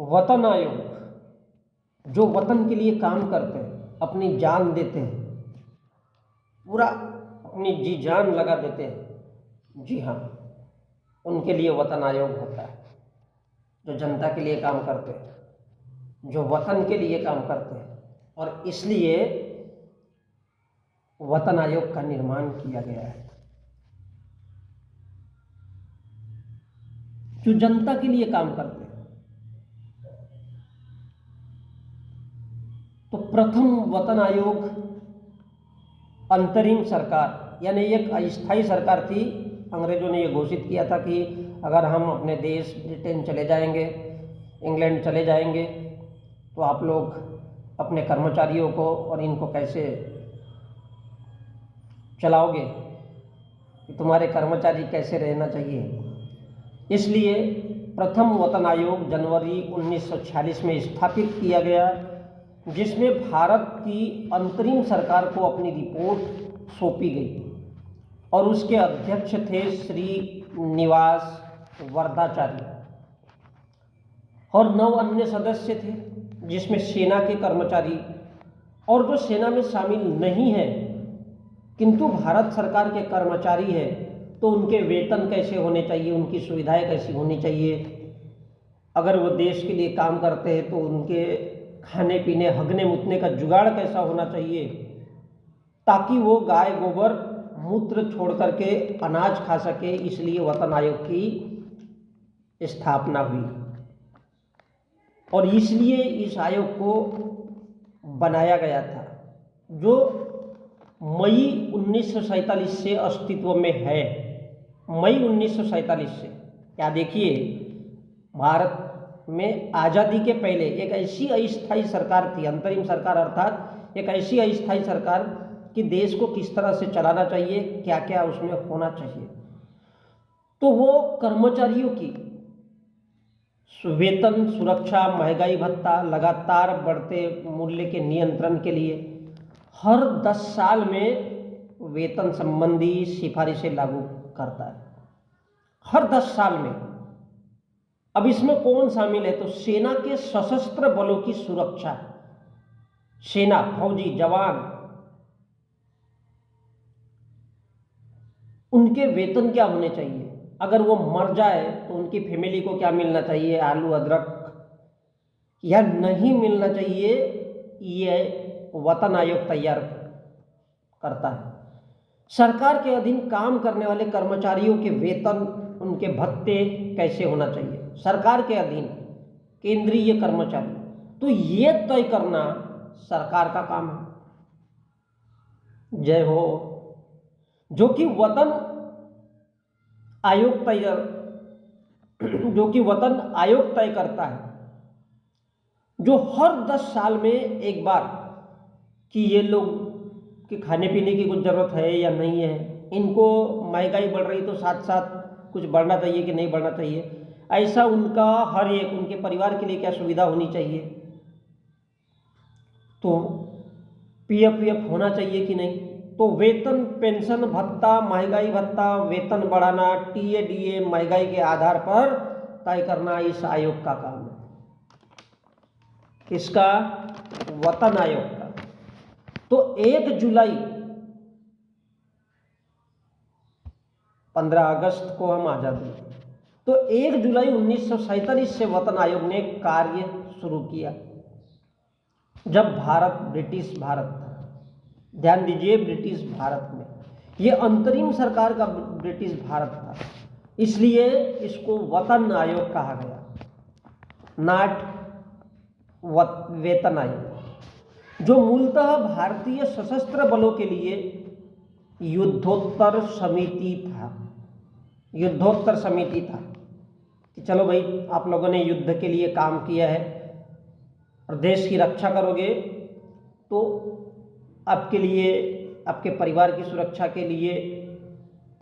वतन आयोग जो वतन के लिए काम करते हैं, अपनी जान देते हैं, पूरा अपनी जी जान लगा देते हैं, जी हाँ, उनके लिए वतन आयोग होता है। जो जनता के लिए काम करते हैं, जो वतन के लिए काम करते हैं, और इसलिए वतन आयोग का निर्माण किया गया है। जो जनता के लिए काम करते हैं, तो प्रथम वतन आयोग अंतरिम सरकार यानी एक अस्थायी सरकार थी। अंग्रेजों ने ये घोषित किया था कि अगर हम अपने देश ब्रिटेन चले जाएंगे, इंग्लैंड चले जाएंगे, तो आप लोग अपने कर्मचारियों को और इनको कैसे चलाओगे, कि तुम्हारे कर्मचारी कैसे रहना चाहिए। इसलिए प्रथम वतन आयोग जनवरी 1946 में स्थापित किया गया, जिसमें भारत की अंतरिम सरकार को अपनी रिपोर्ट सौंपी गई और उसके अध्यक्ष थे श्री निवास वरदाचार्य और 9 अन्य सदस्य थे, जिसमें सेना के कर्मचारी और जो सेना में शामिल नहीं है किंतु भारत सरकार के कर्मचारी है, तो उनके वेतन कैसे होने चाहिए, उनकी सुविधाएं कैसी होनी चाहिए, अगर वो देश के लिए काम करते हैं तो उनके खाने पीने हगने मुतने का जुगाड़ कैसा होना चाहिए, ताकि वो गाय गोबर मूत्र छोड़ करके अनाज खा सके। इसलिए वतन आयोग की स्थापना हुई और इसलिए इस आयोग को बनाया गया था, जो मई 1947 से अस्तित्व में है। मई 1947 से, क्या देखिए, भारत में आज़ादी के पहले एक ऐसी अस्थायी सरकार थी, अंतरिम सरकार अर्थात एक ऐसी अस्थायी सरकार कि देश को किस तरह से चलाना चाहिए, क्या क्या उसमें होना चाहिए। तो वो कर्मचारियों की वेतन, सुरक्षा, महंगाई भत्ता, लगातार बढ़ते मूल्य के नियंत्रण के लिए हर 10 साल में वेतन संबंधी सिफारिशें लागू करता है, हर 10 साल में। अब इसमें कौन शामिल है, तो सेना के सशस्त्र बलों की सुरक्षा, सेना, फौजी, जवान, उनके वेतन क्या होने चाहिए, अगर वो मर जाए तो उनकी फैमिली को क्या मिलना चाहिए, आलू अदरक या नहीं मिलना चाहिए, ये वतन आयोग तैयार करता है। सरकार के अधीन काम करने वाले कर्मचारियों के वेतन, उनके भत्ते कैसे होना चाहिए, सरकार के अधीन केंद्रीय कर्मचारी, तो ये तय करना सरकार का काम है। जय हो। जो कि वतन आयोग तय करता है, जो हर 10 साल में एक बार कि ये लोग कि खाने पीने की कुछ ज़रूरत है या नहीं है, इनको महंगाई बढ़ रही तो साथ साथ कुछ बढ़ना चाहिए कि नहीं बढ़ना चाहिए, ऐसा उनका हर एक, उनके परिवार के लिए क्या सुविधा होनी चाहिए, तो पीएफ होना चाहिए कि नहीं, तो वेतन, पेंशन, भत्ता, महंगाई भत्ता, वेतन बढ़ाना, टीए डीए महंगाई के आधार पर तय करना इस आयोग का काम है। किसका? वतन आयोग का। तो 1 जुलाई 15 अगस्त को हम आज़ाद हुए, तो 1 जुलाई 1947 से वतन आयोग ने कार्य शुरू किया, जब भारत ब्रिटिश भारत था। ध्यान दीजिए, ब्रिटिश भारत में, ये अंतरिम सरकार का ब्रिटिश भारत था, इसलिए इसको वतन आयोग कहा गया, नाट वेतन आयोग, जो मूलतः भारतीय सशस्त्र बलों के लिए युद्धोत्तर समिति था। युद्धोत्तर समिति था कि चलो भाई, आप लोगों ने युद्ध के लिए काम किया है और देश की रक्षा करोगे, तो आपके लिए, आपके परिवार की सुरक्षा के लिए,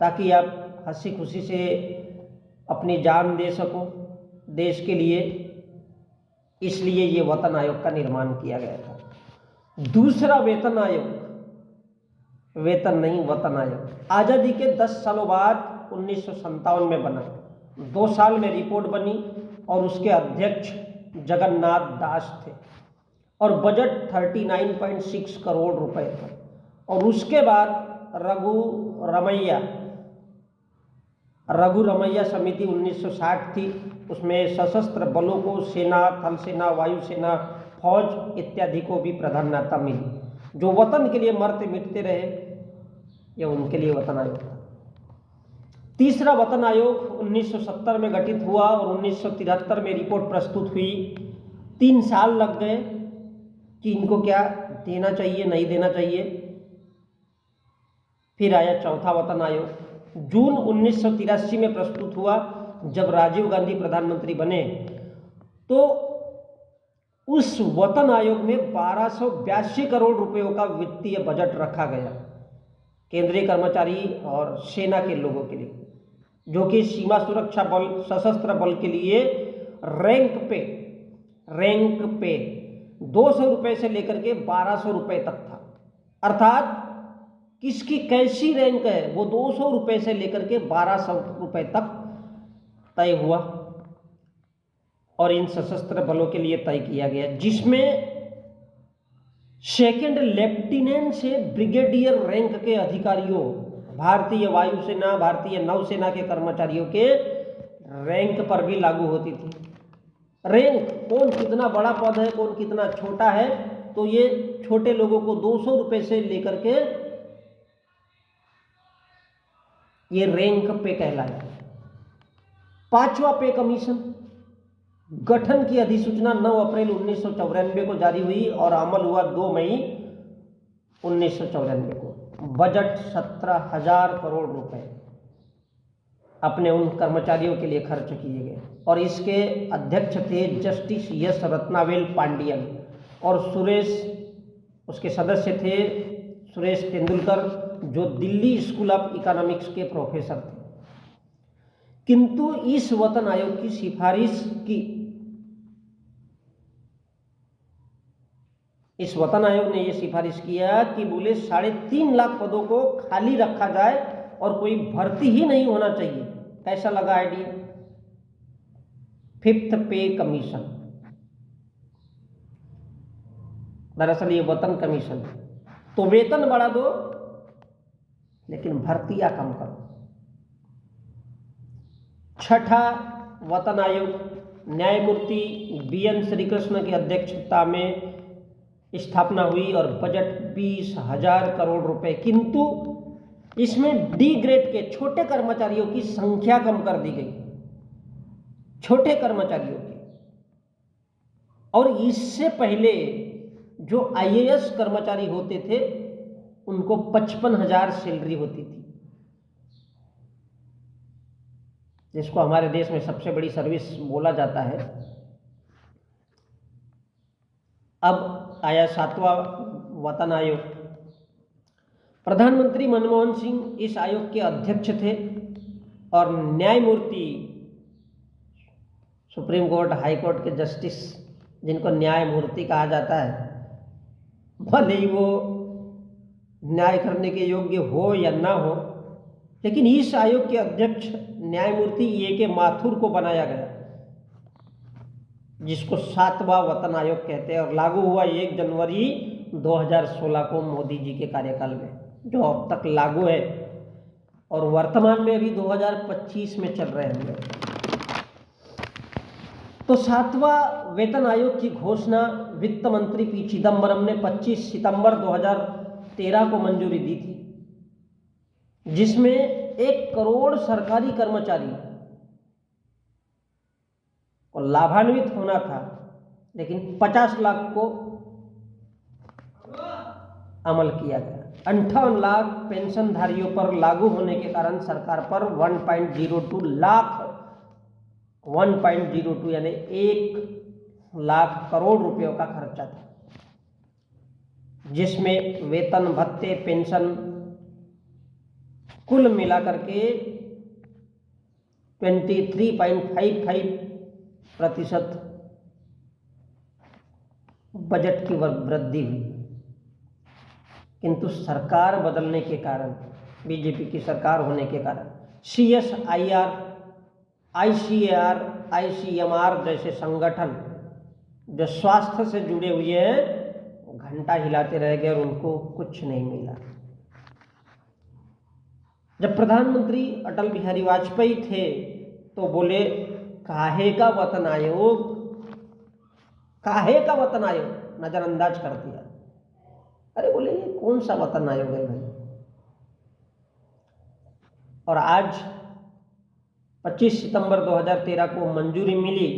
ताकि आप हंसी खुशी से अपनी जान दे सको देश के लिए, इसलिए ये वतन आयोग का निर्माण किया गया था। दूसरा वेतन आयोग, वेतन नहीं वतन आयोग, आज़ादी के 10 सालों बाद 1957 में बना। 2 साल में रिपोर्ट बनी और उसके अध्यक्ष जगन्नाथ दास थे और बजट 39.6 करोड़ रुपए था। और उसके बाद रघु रमैया समिति 1960 थी। उसमें सशस्त्र बलों को सेना, थल सेना, वायुसेना, फौज इत्यादि को भी प्राधान्यता मिली। जो वतन के लिए मरते मिटते रहे, यह उनके लिए वतन आयोग था। तीसरा वतन आयोग 1970 में गठित हुआ और 1973 में रिपोर्ट प्रस्तुत हुई। 3 साल लग गए कि इनको क्या देना चाहिए, नहीं देना चाहिए। फिर आया चौथा वतन आयोग, जून 1983 में प्रस्तुत हुआ। जब राजीव गांधी प्रधानमंत्री बने तो उस वतन आयोग में 1282 करोड़ रुपयों का वित्तीय बजट रखा गया केंद्रीय कर्मचारी और सेना के लोगों के लिए, जो कि सीमा सुरक्षा बल, सशस्त्र बल के लिए रैंक पे 200 रुपये से लेकर के 1200 रुपये तक था। अर्थात किसकी कैसी रैंक है वो 200 रुपये से लेकर के 1200 रुपये तक तय हुआ और इन सशस्त्र बलों के लिए तय किया गया, जिसमें सेकंड लेफ्टिनेंट से ब्रिगेडियर रैंक के अधिकारियों, भारतीय वायुसेना, भारतीय नौसेना के कर्मचारियों के रैंक पर भी लागू होती थी। रैंक, कौन कितना बड़ा पद है, कौन कितना छोटा है, तो ये छोटे लोगों को 200 रुपये से लेकर के ये रैंक पे कहलाया। पांचवा पे कमीशन, गठन की अधिसूचना 9 अप्रैल 1994 को जारी हुई और अमल हुआ 2 मई 1994 को। बजट 17,000 करोड़ रुपए अपने उन कर्मचारियों के लिए खर्च किए गए और इसके अध्यक्ष थे जस्टिस एस रत्नावेल पांडियन और उसके सदस्य थे सुरेश तेंदुलकर, जो दिल्ली स्कूल ऑफ इकोनॉमिक्स के प्रोफेसर थे। किंतु इस वतन आयोग की सिफारिश की, इस वतन आयोग ने यह सिफारिश किया कि बोले 3.5 लाख पदों को खाली रखा जाए और कोई भर्ती ही नहीं होना चाहिए। कैसा लगा आइडिया? 5th पे कमीशन, दरअसल ये वतन कमीशन, तो वेतन बढ़ा दो लेकिन भर्तियां कम करो। छठा वतन आयोग न्यायमूर्ति BN श्रीकृष्ण की अध्यक्षता में स्थापना हुई और बजट 20,000 करोड़ रुपए, किंतु इसमें डी ग्रेड के छोटे कर्मचारियों की संख्या कम कर दी गई, छोटे कर्मचारियों की। और इससे पहले जो IAS कर्मचारी होते थे उनको 55,000 सैलरी होती थी, जिसको हमारे देश में सबसे बड़ी सर्विस बोला जाता है। अब आया 7वां वतन आयोग। प्रधानमंत्री मनमोहन सिंह इस आयोग के अध्यक्ष थे और न्यायमूर्ति, सुप्रीम कोर्ट, हाई कोर्ट के जस्टिस, जिनको न्यायमूर्ति कहा जाता है, भले ही वो न्याय करने के योग्य हो या ना हो, लेकिन इस आयोग के अध्यक्ष न्यायमूर्ति A.K. माथुर को बनाया गया, जिसको 7वां वतन आयोग कहते हैं और लागू हुआ 1 जनवरी 2016 को मोदी जी के कार्यकाल में, जो अब तक लागू है और वर्तमान में अभी 2025 में चल रहे हैं। तो 7वां वेतन आयोग की घोषणा वित्त मंत्री P. चिदम्बरम ने 25 सितंबर 2013 को मंजूरी दी थी, जिसमें 1 करोड़ सरकारी कर्मचारी को लाभान्वित होना था, लेकिन 50 लाख को अमल किया गया। 58 लाख पेंशनधारियों पर लागू होने के कारण सरकार पर 1.02 यानी 1 लाख करोड़ रुपयों का खर्चा था, जिसमें वेतन, भत्ते, पेंशन कुल मिलाकर के 23.55% बजट की वृद्धि हुई। किंतु सरकार बदलने के कारण, बीजेपी की सरकार होने के कारण CSIR, ICAR, ICMR जैसे संगठन जो स्वास्थ्य से जुड़े हुए हैं वो घंटा हिलाते रह गए और उनको कुछ नहीं मिला। जब प्रधानमंत्री अटल बिहारी वाजपेयी थे तो बोले काहे का वतन आयोग, काहे का वतन आयोग, नजरअंदाज कर दिया। अरे बोले ये कौन सा वतन आयोग है भाई। और आज 25 सितंबर 2013 को मंजूरी मिली,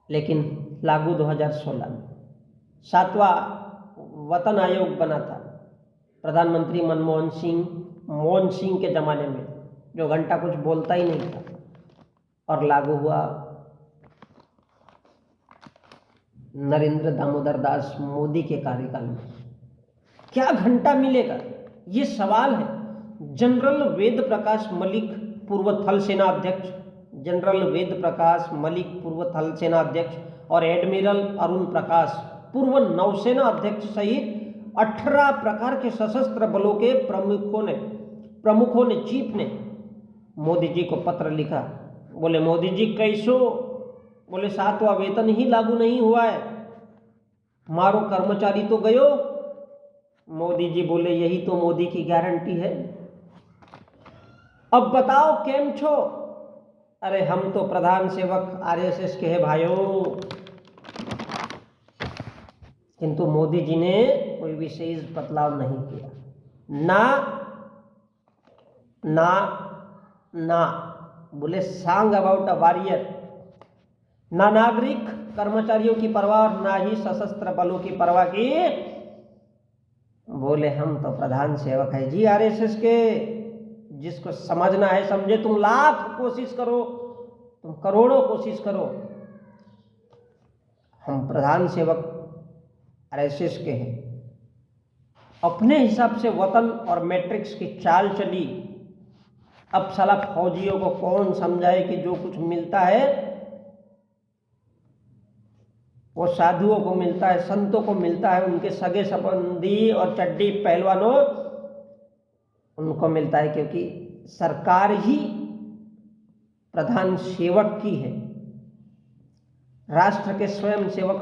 लेकिन लागू 2016 में। 7वां वतन आयोग बना था प्रधानमंत्री मनमोहन सिंह के ज़माने में, जो घंटा कुछ बोलता ही नहीं था, और लागू हुआ नरेंद्र दामोदर दास मोदी के कार्यकाल में। क्या घंटा मिलेगा, ये सवाल है। जनरल वेद प्रकाश मलिक पूर्व थल सेना अध्यक्ष, जनरल वेद प्रकाश मलिक पूर्व थल सेना अध्यक्ष और एडमिरल अरुण प्रकाश पूर्व नौसेना अध्यक्ष सहित 18 प्रकार के सशस्त्र बलों के प्रमुखों ने चीफ ने मोदी जी को पत्र लिखा। बोले मोदी जी कैसो, बोले 7वां वेतन ही लागू नहीं हुआ है, मारो कर्मचारी तो गयो। मोदी जी बोले यही तो मोदी की गारंटी है। अब बताओ केम छो। अरे हम तो प्रधान सेवक आरएसएस के हैं भाइयों। किंतु मोदी जी ने कोई विशेष बदलाव नहीं किया। ना ना ना, बोले सांग अबाउट अ वॉरियर। ना नागरिक कर्मचारियों की परवाह और ना ही सशस्त्र बलों की परवाह की। बोले हम तो प्रधान सेवक है जी आरएसएस के। जिसको समझना है समझे। तुम लाख कोशिश करो, तुम करोड़ों कोशिश करो, हम प्रधान सेवक आरएसएस के हैं। अपने हिसाब से वतन और मैट्रिक्स की चाल चली। अब साला फौजियों को कौन समझाए कि जो कुछ मिलता है वो साधुओं को मिलता है, संतों को मिलता है, उनके सगे संबंधी और चड्डी पहलवानों उनको मिलता है, क्योंकि सरकार ही प्रधान सेवक की है, राष्ट्र के स्वयं सेवक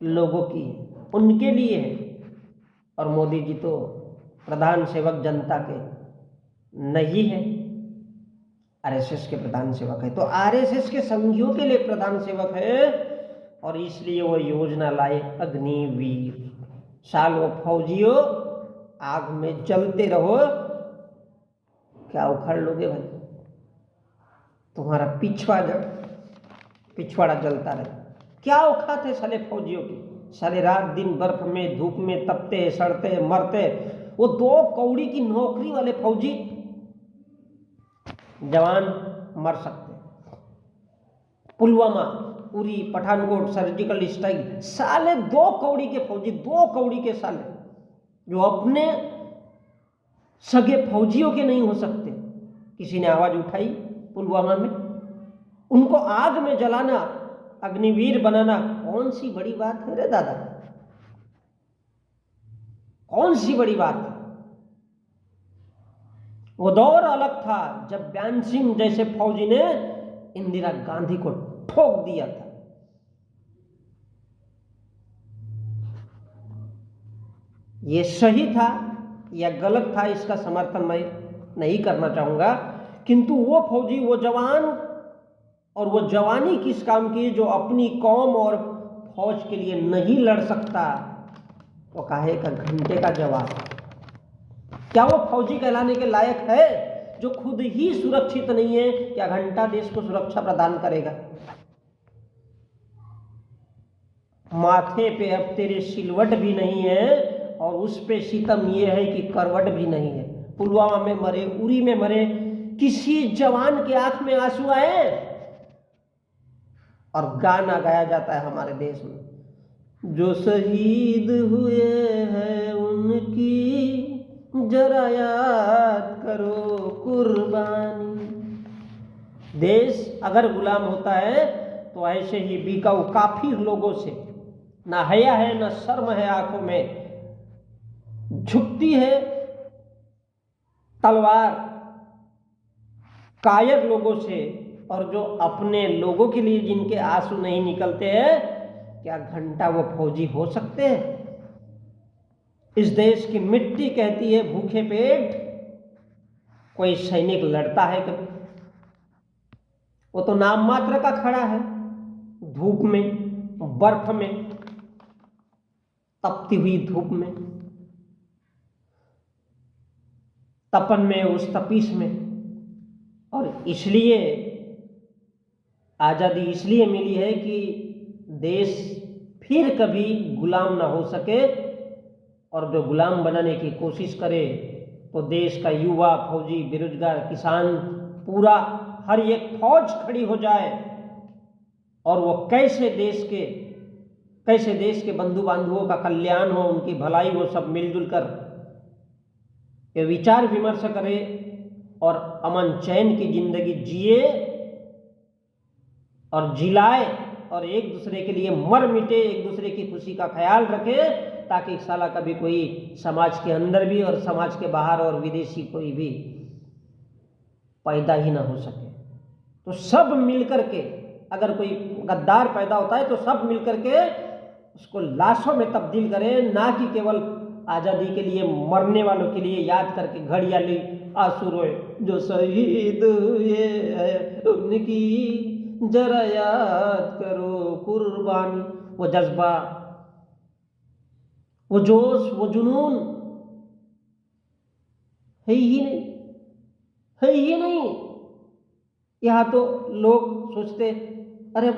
लोगों की है, उनके लिए है। और मोदी जी तो प्रधान सेवक जनता के नहीं है, आरएसएस के प्रधान सेवक है। तो आरएसएस के संघियों के लिए प्रधान सेवक है और इसलिए वो योजना लाए अग्निवीर। सालों फौजियों आग में जलते रहो, क्या उखाड़ लोगे भाई। तुम्हारा पिछवाड़ा जलता रहे। क्या औकात है साले फौजियों की। साले रात दिन बर्फ में धूप में तपते सड़ते मरते। वो 2 कौड़ी की नौकरी वाले फौजी जवान मर सकते। पुलवामा, उरी, पठानकोट, सर्जिकल स्ट्राइक, साले 2 कौड़ी के फौजी, 2 कौड़ी के साले जो अपने सगे फौजियों के नहीं हो सकते। किसी ने आवाज उठाई पुलवामा में, उनको आग में जलाना, अग्निवीर बनाना कौन सी बड़ी बात है रे दादा, कौन सी बड़ी बात है। वो दौर अलग था जब बयान सिंह जैसे फौजी ने इंदिरा गांधी को ठोक दिया था। ये सही था या गलत था इसका समर्थन मैं नहीं करना चाहूंगा, किंतु वो फौजी, वो जवान और वो जवानी किस काम की जो अपनी कौम और फौज के लिए नहीं लड़ सकता, वो काहे का घंटे का जवाब। क्या वो फौजी कहलाने के लायक है जो खुद ही सुरक्षित नहीं है? क्या घंटा देश को सुरक्षा प्रदान करेगा? माथे पे अब तेरे सिलवट भी नहीं है और उस पे सितम ये है कि करवट भी नहीं है। पुलवामा में मरे, उरी में मरे, किसी जवान के आंख में आंसू आए और गाना गाया जाता है हमारे देश में, जो शहीद हुए हैं उनकी जरा याद करो कुर्बानी। देश अगर गुलाम होता है तो ऐसे ही बिकाऊ काफिर लोगों से ना हया है ना शर्म है, आंखों में झुकती है तलवार, कायर लोगों से और जो अपने लोगों के लिए जिनके आंसू नहीं निकलते हैं, क्या घंटा वो फौजी हो सकते हैं? इस देश की मिट्टी कहती है भूखे पेट कोई सैनिक लड़ता है कभी? वो तो नाम मात्र का खड़ा है, धूप में, बर्फ में, तपती हुई धूप में, तपन में, उस तपिश में। और इसलिए आज़ादी इसलिए मिली है कि देश फिर कभी गुलाम ना हो सके, और जो गुलाम बनाने की कोशिश करे तो देश का युवा, फौजी, बेरोजगार, किसान, पूरा हर एक फौज खड़ी हो जाए, और वो कैसे देश के बंधु बांधवों का कल्याण हो, उनकी भलाई हो, सब मिलजुल कर ये विचार विमर्श करे और अमन चैन की जिंदगी जिए और जिलाए, और एक दूसरे के लिए मर मिटे, एक दूसरे की खुशी का ख्याल रखे, ताकि साला कभी कोई समाज के अंदर भी और समाज के बाहर और विदेशी कोई भी पैदा ही ना हो सके। तो सब मिलकर के, अगर कोई गद्दार पैदा होता है तो सब मिलकर के उसको लाशों में तब्दील करें, ना कि केवल आज़ादी के लिए मरने वालों के लिए याद करके घड़ियाली आंसू रोए, जो शहीद हुए है उनकी जरा याद करो कुर्बानी। वो जज्बा, वो जोश, वो जुनून है ही नहीं, है ही नहीं। यहाँ तो लोग सोचते अरे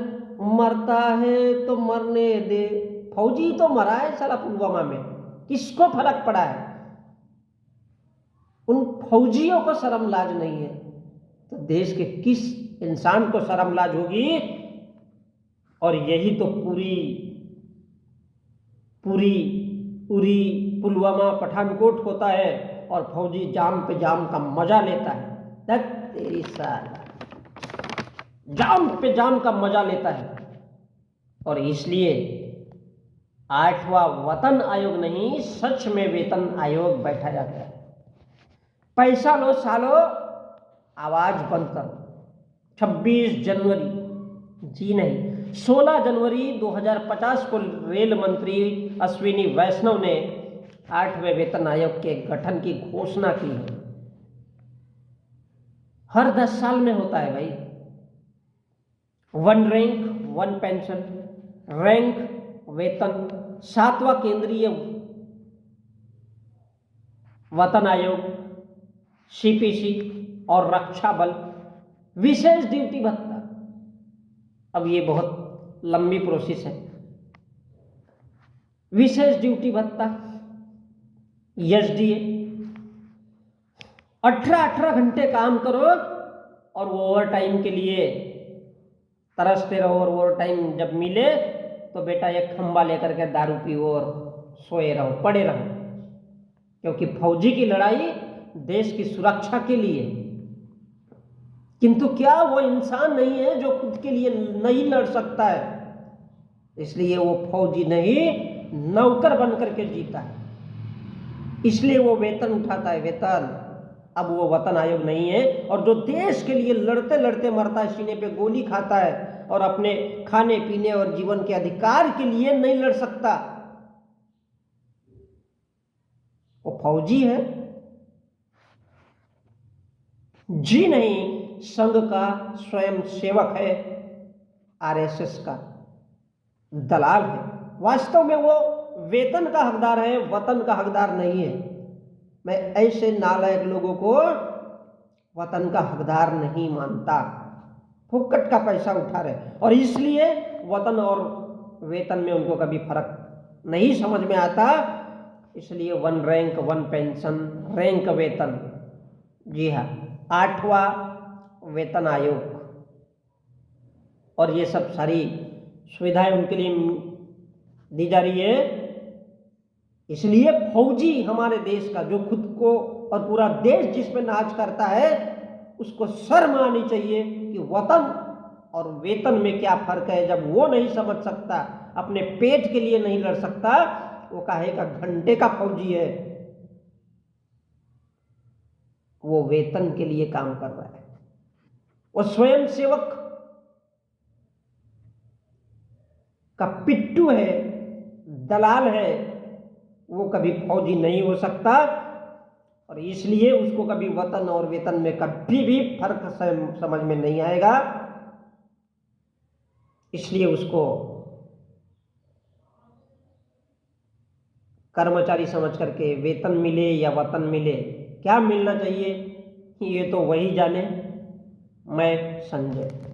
मरता है तो मरने दे, फौजी तो मरा है साला पुलवामा में, किसको फर्क पड़ा है? उन फौजियों को शर्म लाज नहीं है तो देश के किस इंसान को शर्म लाज होगी? और यही तो पूरी पुलवामा, पठानकोट होता है, और फौजी जाम पे जाम का मजा लेता है। तक तेरी साला जाम पे जाम का मजा लेता है। और इसलिए 8वां वतन आयोग नहीं, सच में वेतन आयोग बैठाया गया है। पैसा लो सालो, आवाज बंद करो। 26 जनवरी जी नहीं, 16 जनवरी 2050 को रेल मंत्री अश्विनी वैष्णव ने 8वें वेतन आयोग के गठन की घोषणा की है। हर 10 साल में होता है भाई। 1 रैंक 1 पेंशन, रैंक वेतन, 7वां केंद्रीय वतन आयोग, सीपीसी और रक्षा बल, विशेष ड्यूटी भत्ता। अब ये बहुत लंबी प्रोसेस है। विशेष ड्यूटी भत्ता, एसडीए, 18 घंटे काम करो और वो ओवर टाइम के लिए तरसते रहो, और ओवर टाइम जब मिले तो बेटा एक खंबा लेकर के दारू पियो और सोए रहो, पड़े रहो। क्योंकि फौजी की लड़ाई देश की सुरक्षा के लिए, किंतु क्या वो इंसान नहीं है जो खुद के लिए नहीं लड़ सकता है? इसलिए वो फौजी नहीं, नौकर बन करके जीता है, इसलिए वो वेतन उठाता है, वेतन। अब वो वतन आयोग नहीं है, और जो देश के लिए लड़ते लड़ते मरता है, सीने पे गोली खाता है और अपने खाने पीने और जीवन के अधिकार के लिए नहीं लड़ सकता, वो फौजी है जी नहीं, संघ का स्वयं सेवक है, आरएसएस का दलाल है। वास्तव में वो वेतन का हकदार है, वतन का हकदार नहीं है। मैं ऐसे नालायक लोगों को वतन का हकदार नहीं मानता, फुकट का पैसा उठा रहे, और इसलिए वतन और वेतन में उनको कभी फर्क नहीं समझ में आता। इसलिए 1 रैंक 1 पेंशन, रैंक वेतन, जी हाँ, 8वां वेतन आयोग, और ये सब सारी सुविधाएं उनके लिए दी जा रही है। इसलिए फौजी हमारे देश का, जो खुद को और पूरा देश जिस पे नाच करता है, उसको शर्म आनी चाहिए कि वतन और वेतन में क्या फर्क है। जब वो नहीं समझ सकता, अपने पेट के लिए नहीं लड़ सकता, वो काहे का घंटे का फौजी है, वो वेतन के लिए काम कर रहा है। वो स्वयं सेवक का पिट्ठू है, दलाल है, वो कभी फौजी नहीं हो सकता। और इसलिए उसको कभी वतन और वेतन में कभी भी फर्क समझ में नहीं आएगा। इसलिए उसको कर्मचारी समझ करके वेतन मिले या वतन मिले, क्या मिलना चाहिए ये तो वही जाने। मैं संजय।